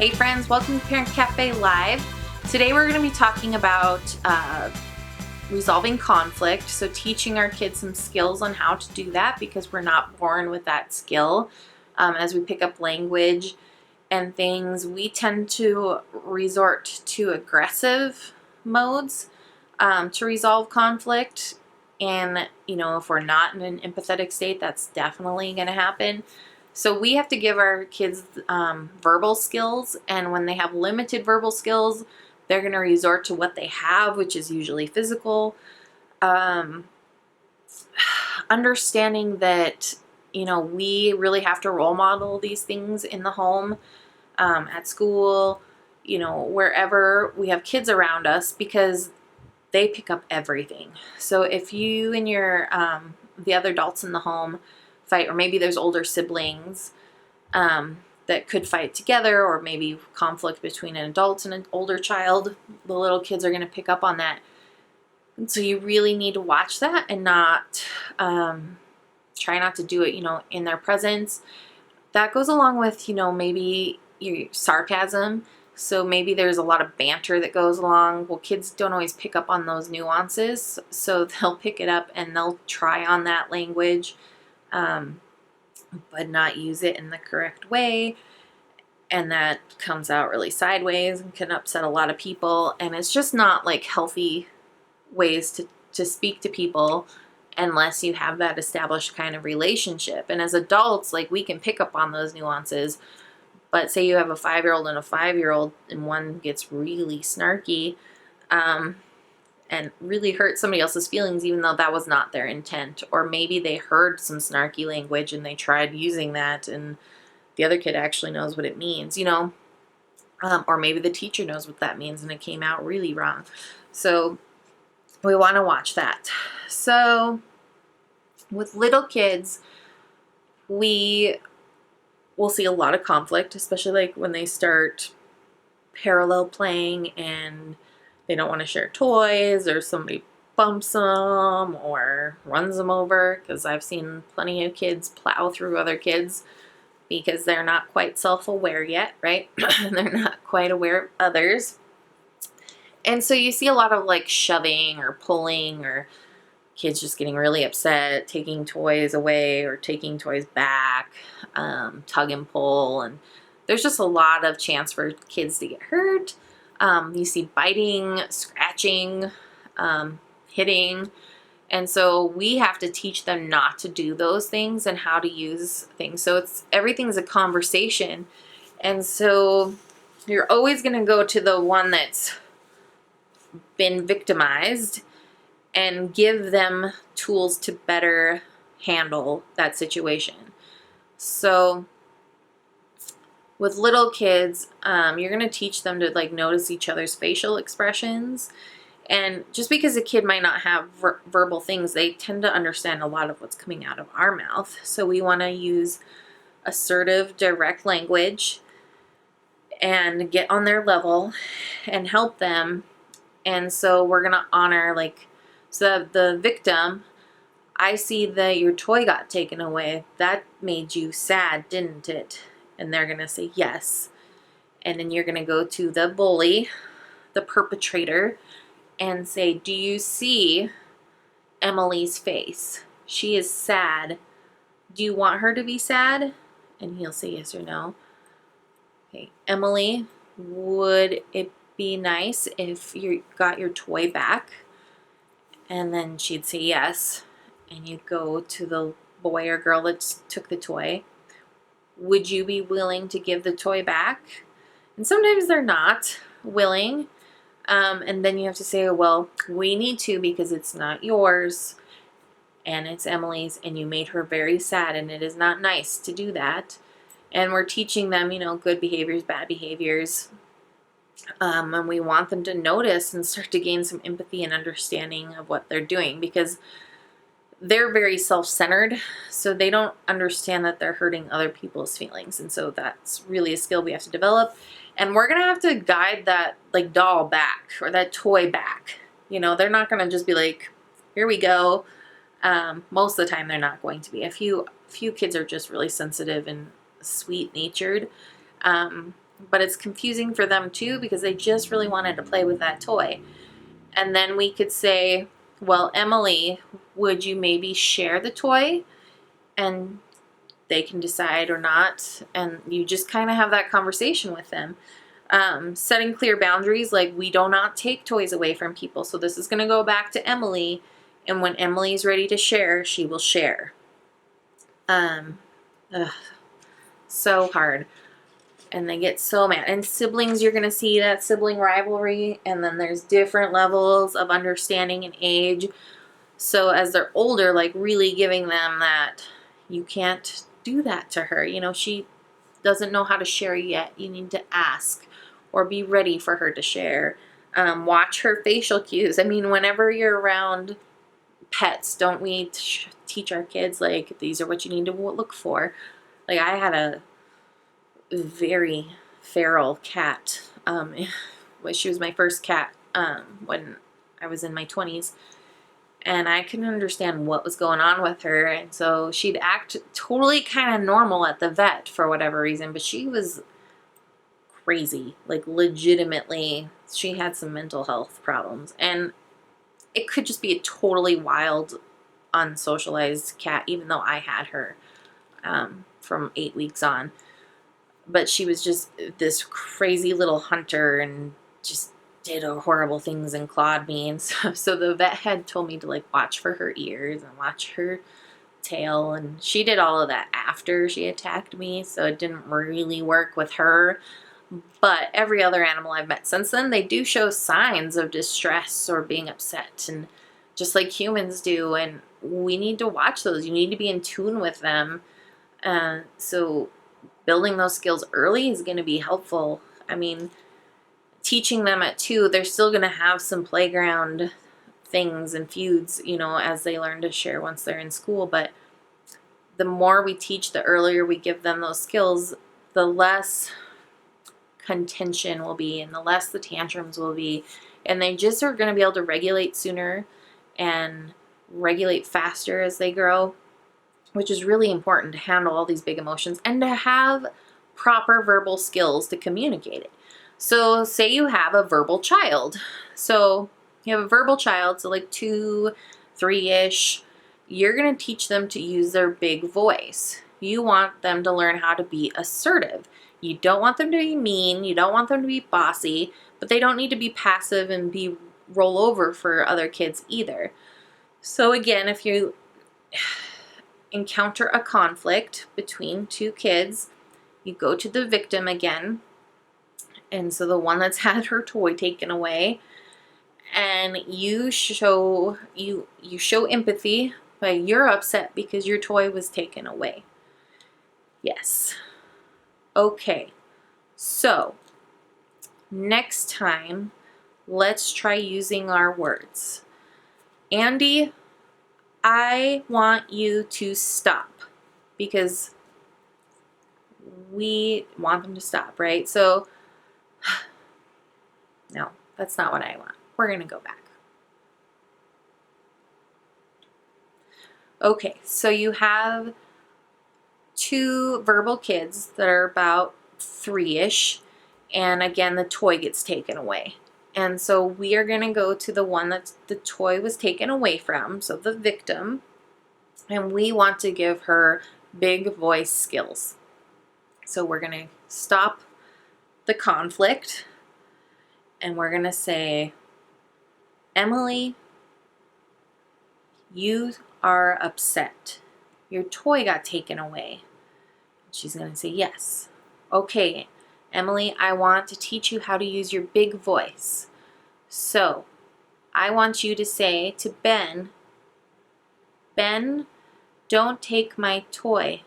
Hey friends, welcome to Parent Cafe Live. Today we're going to be talking about resolving conflict, so teaching our kids some skills on how to do that because we're not born with that skill. As we pick up language and things, we tend to resort to aggressive modes to resolve conflict. And, if we're not in an empathetic state, that's definitely going to happen. So we have to give our kids verbal skills, and when they have limited verbal skills, they're going to resort to what they have, which is usually physical. Understanding that, we really have to role model these things in the home, at school, wherever we have kids around us, because they pick up everything. So if you and your the other adults in the home fight, or maybe there's older siblings that could fight together, or maybe conflict between an adult and an older child, the little kids are going to pick up on that. And so you really need to watch that and not try not to do it, in their presence. That goes along with, maybe your sarcasm. So maybe there's a lot of banter that goes along. Well, kids don't always pick up on those nuances, so they'll pick it up and they'll try on that language, but not use it in the correct way. And that comes out really sideways and can upset a lot of people. And it's just not like healthy ways to speak to people unless you have that established kind of relationship. And as adults, like, we can pick up on those nuances. But say you have a 5-year-old and a 5-year-old, and one gets really snarky and really hurt somebody else's feelings, even though that was not their intent. Or maybe they heard some snarky language and they tried using that, and the other kid actually knows what it means, or maybe the teacher knows what that means and it came out really wrong. So we want to watch that. So with little kids, we will see a lot of conflict, especially like when they start parallel playing and they don't want to share toys, or somebody bumps them or runs them over, because I've seen plenty of kids plow through other kids because they're not quite self-aware yet, right? They're not quite aware of others. And so you see a lot of like shoving or pulling, or kids just getting really upset, taking toys away or taking toys back, tug and pull. And there's just a lot of chance for kids to get hurt. You see biting, scratching, hitting. And so we have to teach them not to do those things and how to use things. So everything's a conversation. And so you're always going to go to the one that's been victimized and give them tools to better handle that situation. So with little kids, you're going to teach them to like notice each other's facial expressions. And just because a kid might not have verbal things, they tend to understand a lot of what's coming out of our mouth. So we want to use assertive, direct language and get on their level and help them. And so we're going to honor, like, so the victim, I see that your toy got taken away. That made you sad, didn't it? And they're going to say yes. And then you're going to go to the bully, the perpetrator, and say, do you see Emily's face? She is sad. Do you want her to be sad? And he'll say yes or no. Okay, Emily, would it be nice if you got your toy back? And then she'd say yes. And you'd go to the boy or girl that took the toy. Would you be willing to give the toy back? And sometimes they're not willing. And then you have to say, well, we need to, because it's not yours and it's Emily's, and you made her very sad, and it is not nice to do that. And we're teaching them, good behaviors, bad behaviors. And we want them to notice and start to gain some empathy and understanding of what they're doing, because they're very self-centered, so they don't understand that they're hurting other people's feelings. And so that's really a skill we have to develop. And we're going to have to guide that like doll back, or that toy back. They're not going to just be like, here we go. Most of the time they're not going to be. A few kids are just really sensitive and sweet-natured. but it's confusing for them too because they just really wanted to play with that toy. And then we could say, well, Emily, would you maybe share the toy? And they can decide or not. And you just kind of have that conversation with them. Setting clear boundaries, like we do not take toys away from people. So this is going to go back to Emily. And when Emily's ready to share, she will share. Ugh, so hard. And they get so mad. And siblings, you're going to see that sibling rivalry. And then there's different levels of understanding and age. So as they're older, like really giving them that you can't do that to her. You know, she doesn't know how to share yet. You need to ask or be ready for her to share. Watch her facial cues. I mean, whenever you're around pets, don't we teach our kids, like, these are what you need to look for? Like, I had a very feral cat. She was my first cat when I was in my 20s. And I couldn't understand what was going on with her. And so she'd act totally kind of normal at the vet for whatever reason. But she was crazy. Like, legitimately, she had some mental health problems. And it could just be a totally wild, unsocialized cat, even though I had her from 8 weeks on. But she was just this crazy little hunter and just did horrible things and clawed me. And so the vet had told me to, like, watch for her ears and watch her tail. And she did all of that after she attacked me. So it didn't really work with her. But every other animal I've met since then, they do show signs of distress or being upset, and just like humans do. And we need to watch those. You need to be in tune with them. So building those skills early is going to be helpful. I mean, teaching them at 2, they're still going to have some playground things and feuds, you know, as they learn to share once they're in school. But the more we teach, the earlier we give them those skills, the less contention will be and the less the tantrums will be. And they just are going to be able to regulate sooner and regulate faster as they grow, which is really important to handle all these big emotions and to have proper verbal skills to communicate it. So say you have a verbal child. So you have a verbal child, so like 2, 3-ish. You're going to teach them to use their big voice. You want them to learn how to be assertive. You don't want them to be mean. You don't want them to be bossy, but they don't need to be passive and be roll over for other kids either. So again, if you encounter a conflict between 2 kids, you go to the victim again. And so the one that's had her toy taken away, and you show empathy, but you're upset because your toy was taken away. Yes. Okay. So next time, let's try using our words. Andy, I want you to stop, because we want them to stop, right? So no, that's not what I want. We're going to go back. Okay, so you have 2 verbal kids that are about 3-ish, and again, the toy gets taken away. And so we are going to go to the one that the toy was taken away from, so the victim, and we want to give her big voice skills. So we're going to stop the conflict, and we're going to say, Emily, you are upset. Your toy got taken away. She's going to say, yes. Okay, Emily, I want to teach you how to use your big voice. So I want you to say to Ben, Ben, don't take my toy.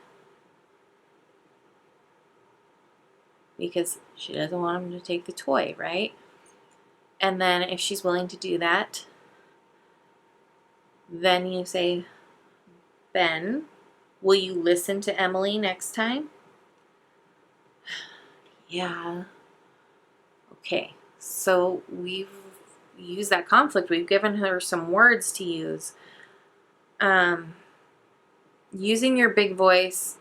Because she doesn't want him to take the toy, right? And then if she's willing to do that, then you say, Ben, will you listen to Emily next time? Yeah. Okay, so we've used that conflict. We've given her some words to use. Using your big voice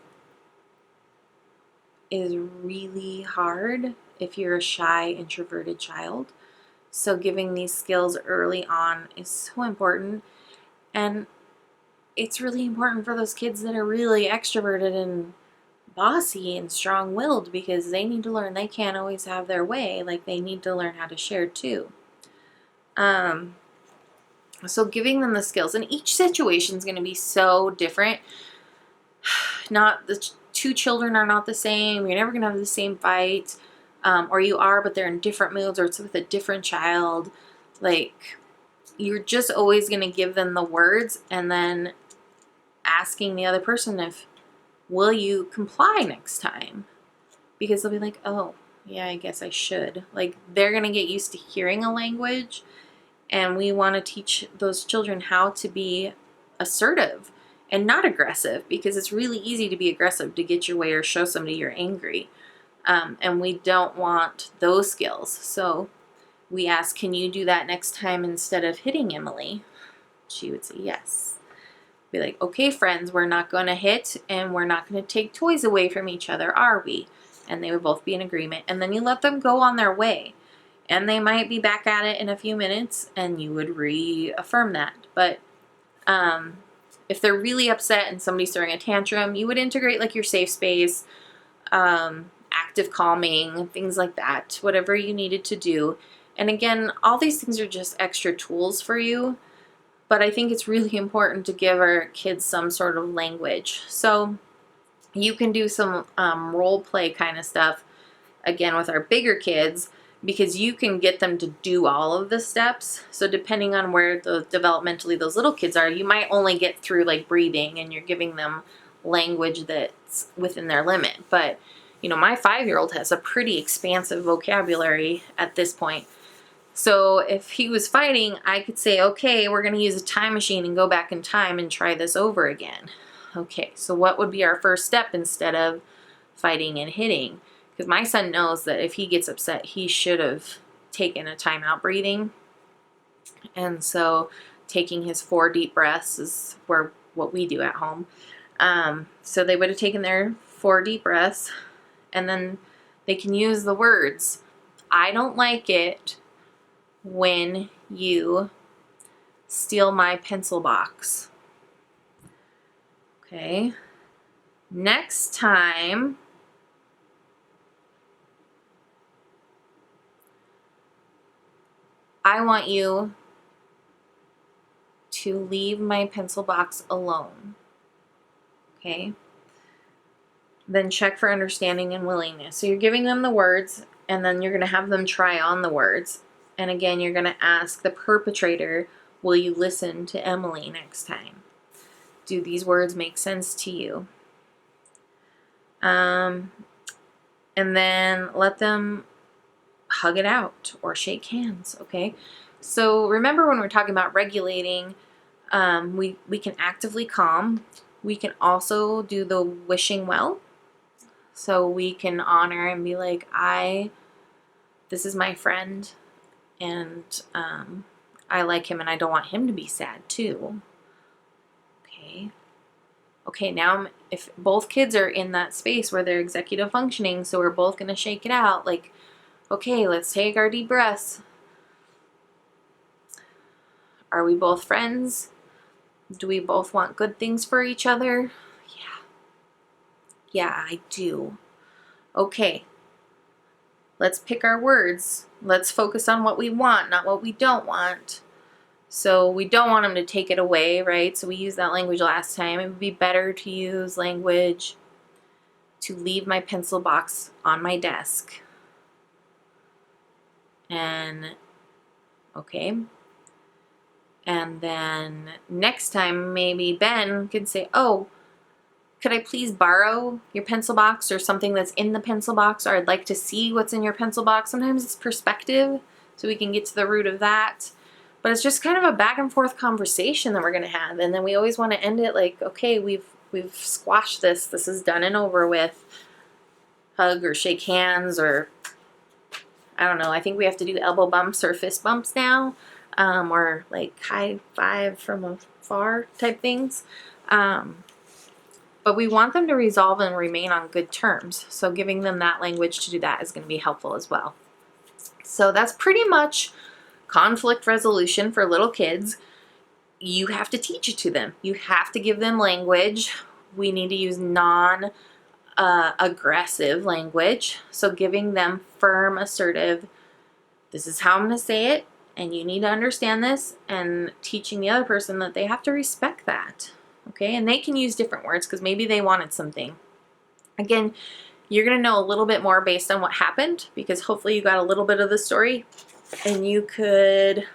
is really hard, if you're a shy, introverted child. So giving these skills early on is so important. And it's really important for those kids that are really extroverted and bossy and strong-willed, because they need to learn they can't always have their way. Like, they need to learn how to share too. So giving them the skills, and each situation is going to be so different. Not the two children are not the same. You're never going to have the same fight, or you are, but they're in different moods, or it's with a different child. Like, you're just always going to give them the words, and then asking the other person if, will you comply next time? Because they'll be like, oh, yeah, I guess I should. Like, they're going to get used to hearing a language, and we want to teach those children how to be assertive and not aggressive, because it's really easy to be aggressive to get your way or show somebody you're angry. And we don't want those skills. So we ask, can you do that next time instead of hitting Emily? She would say yes. Be like, okay, friends, we're not going to hit, and we're not going to take toys away from each other, are we? And they would both be in agreement. And then you let them go on their way. And they might be back at it in a few minutes, and you would reaffirm that. But if they're really upset and somebody's throwing a tantrum, you would integrate like your safe space, active calming, things like that, whatever you needed to do. And again, all these things are just extra tools for you. But I think it's really important to give our kids some sort of language. So you can do some role play kind of stuff, again, with our bigger kids, because you can get them to do all of the steps. So depending on where developmentally those little kids are, you might only get through like breathing, and you're giving them language that's within their limit. But, you know, my 5-year-old has a pretty expansive vocabulary at this point. So if he was fighting, I could say, okay, we're going to use a time machine and go back in time and try this over again. Okay, so what would be our first step instead of fighting and hitting? Because my son knows that if he gets upset, he should have taken a timeout breathing. And so taking his 4 deep breaths is what we do at home. So they would have taken their 4 deep breaths, and then they can use the words, I don't like it when you steal my pencil box. Okay. Next time, I want you to leave my pencil box alone. Okay? Then check for understanding and willingness. So you're giving them the words, and then you're going to have them try on the words. And again, you're going to ask the perpetrator, will you listen to Emily next time? Do these words make sense to you? And then let them hug it out or shake hands, okay? So remember, when we're talking about regulating, we can actively calm. We can also do the wishing well. So we can honor and be like, this is my friend, and I like him, and I don't want him to be sad too. Okay, now if both kids are in that space where they're executive functioning, so we're both going to shake it out, like, okay, let's take our deep breaths. Are we both friends? Do we both want good things for each other? Yeah, I do. Okay, let's pick our words. Let's focus on what we want, not what we don't want. So we don't want them to take it away, right? So we used that language last time. It would be better to use language to leave my pencil box on my desk. And, okay. And then next time, maybe Ben could say, oh, could I please borrow your pencil box or something that's in the pencil box, or I'd like to see what's in your pencil box. Sometimes it's perspective, so we can get to the root of that. But it's just kind of a back and forth conversation that we're going to have. And then we always want to end it like, okay, we've squashed this. This is done and over with. Hug or shake hands, or I don't know. I think we have to do elbow bumps or fist bumps now, or like high five from afar type things. but we want them to resolve and remain on good terms. So giving them that language to do that is going to be helpful as well. So that's pretty much conflict resolution for little kids. You have to teach it to them. You have to give them language. We need to use non-aggressive language. So giving them firm, assertive, this is how I'm going to say it, and you need to understand this, and teaching the other person that they have to respect that. Okay, and they can use different words because maybe they wanted something. Again, you're going to know a little bit more based on what happened, because hopefully you got a little bit of the story and you could,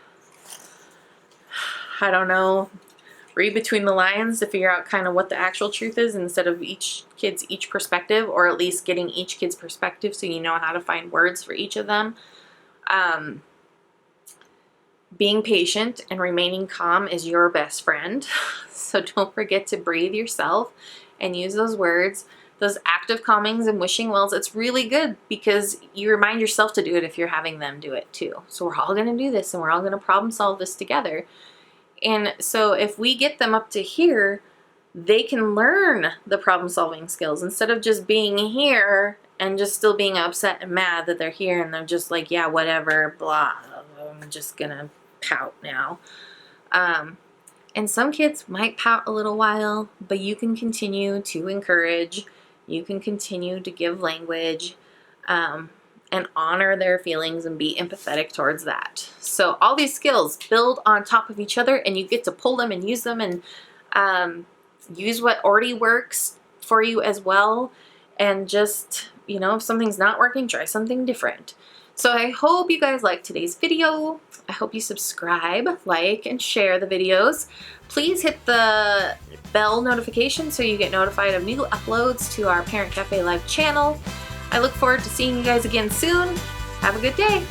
I don't know, read between the lines to figure out kind of what the actual truth is instead of each perspective, or at least getting each kid's perspective so you know how to find words for each of them. Being patient and remaining calm is your best friend. So don't forget to breathe yourself and use those words, those active calmings and wishing wells. It's really good because you remind yourself to do it if you're having them do it too. So we're all going to do this and we're all going to problem solve this together. And so if we get them up to here, they can learn the problem solving skills instead of just being here and just still being upset and mad that they're here and they're just like, yeah, whatever, blah, I'm just going to pout now. And some kids might pout a little while, but you can continue to encourage, you can continue to give language, and honor their feelings and be empathetic towards that. So all these skills build on top of each other, and you get to pull them and use them, and use what already works for you as well. And just, if something's not working, try something different. So I hope you guys liked today's video. I hope you subscribe, like, and share the videos. Please hit the bell notification so you get notified of new uploads to our Parent Cafe Live channel. I look forward to seeing you guys again soon. Have a good day.